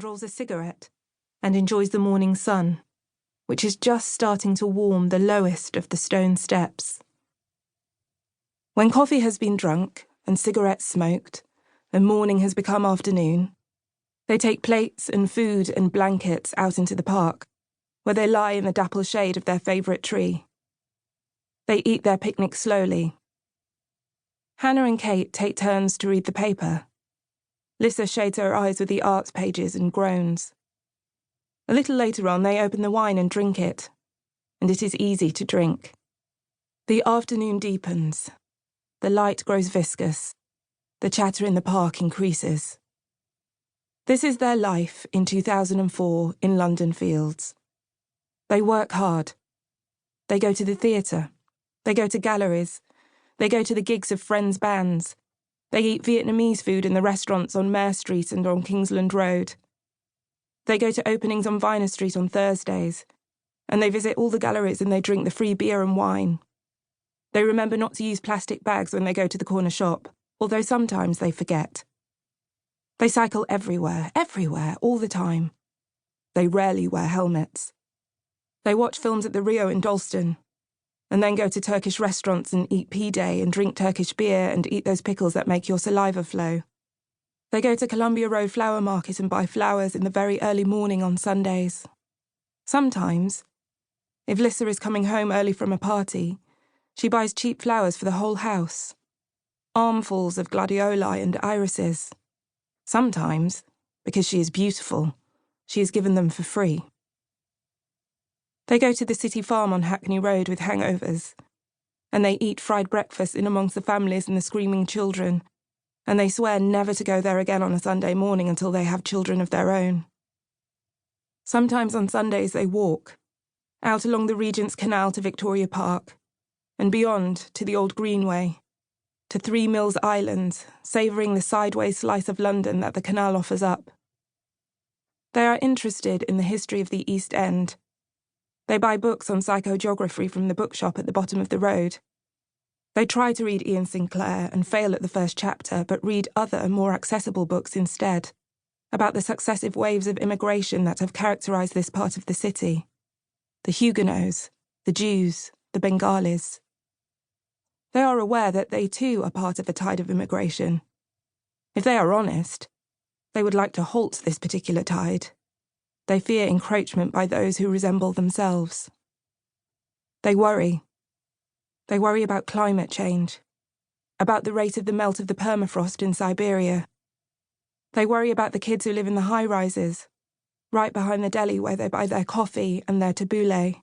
and rolls a cigarette and enjoys the morning sun, which is just starting to warm the lowest of the stone steps. When coffee has been drunk and cigarettes smoked, and morning has become afternoon, they take plates and food and blankets out into the park, where they lie in the dapple shade of their favourite tree. They eat their picnic slowly. Hannah and Cate take turns to read the paper. Lissa shades her eyes with the arts pages and groans. A little later on, they open the wine and drink it, and it is easy to drink. The afternoon deepens. The light grows viscous. The chatter in the park increases. This is their life in 2004 in London Fields. They work hard. They go to the theatre. They go to galleries. They go to the gigs of friends' bands. They eat Vietnamese food in the restaurants on Mare Street and on Kingsland Road. They go to openings on Viner Street on Thursdays, and they visit all the galleries and they drink the free beer and wine. They remember not to use plastic bags when they go to the corner shop, although sometimes they forget. They cycle everywhere, all the time. They rarely wear helmets. They watch films at the Rio in Dalston, and then go to Turkish restaurants and eat P-Day and drink Turkish beer and eat those pickles that make your saliva flow. They go to Columbia Road Flower Market and buy flowers in the very early morning on Sundays. Sometimes, if Lissa is coming home early from a party, she buys cheap flowers for the whole house. Armfuls of gladioli and irises. Sometimes, because she is beautiful, she is given them for free. They go to the city farm on Hackney Road with hangovers, and they eat fried breakfast in amongst the families and the screaming children, and they swear never to go there again on a Sunday morning until they have children of their own. Sometimes on Sundays they walk, out along the Regent's Canal to Victoria Park, and beyond to the Old Greenway, to Three Mills Island, savouring the sideways slice of London that the canal offers up. They are interested in the history of the East End. They buy books on psychogeography from the bookshop at the bottom of the road. They try to read Ian Sinclair and fail at the first chapter, but read other, more accessible books instead, about the successive waves of immigration that have characterised this part of the city. The Huguenots, the Jews, the Bengalis. They are aware that they too are part of a tide of immigration. If they are honest, they would like to halt this particular tide. They fear encroachment by those who resemble themselves. They worry. They worry about climate change, about the rate of the melt of the permafrost in Siberia. They worry about the kids who live in the high-rises, right behind the deli where they buy their coffee and their tabbouleh.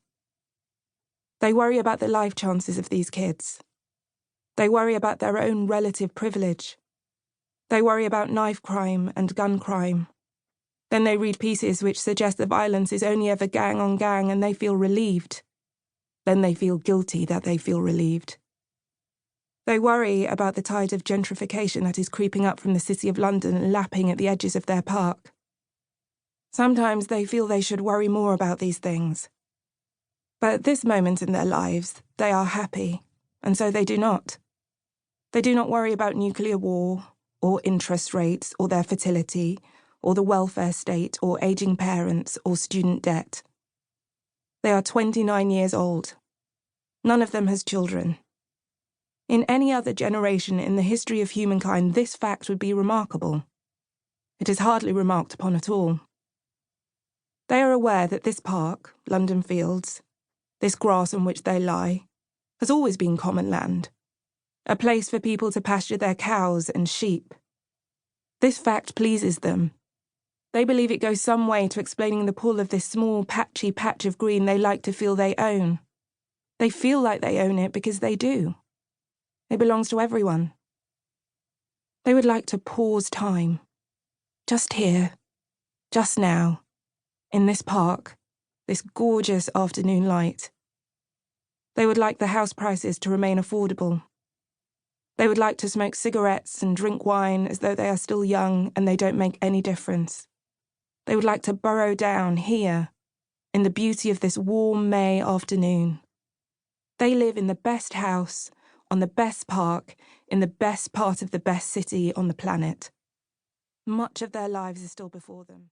They worry about the life chances of these kids. They worry about their own relative privilege. They worry about knife crime and gun crime. Then they read pieces which suggest the violence is only ever gang on gang and they feel relieved. Then they feel guilty that they feel relieved. They worry about the tide of gentrification that is creeping up from the City of London and lapping at the edges of their park. Sometimes they feel they should worry more about these things. But at this moment in their lives, they are happy, and so they do not. They do not worry about nuclear war, or interest rates, or their fertility, or the welfare state, or ageing parents, or student debt. They are 29 years old. None of them has children. In any other generation in the history of humankind, this fact would be remarkable. It is hardly remarked upon at all. They are aware that this park, London Fields, this grass on which they lie, has always been common land, a place for people to pasture their cows and sheep. This fact pleases them. They believe it goes some way to explaining the pull of this small, patchy patch of green they like to feel they own. They feel like they own it because they do. It belongs to everyone. They would like to pause time. Just here, just now, in this park, this gorgeous afternoon light. They would like the house prices to remain affordable. They would like to smoke cigarettes and drink wine as though they are still young and they don't make any difference. They would like to burrow down here, in the beauty of this warm May afternoon. They live in the best house, on the best park, in the best part of the best city on the planet. Much of their lives is still before them.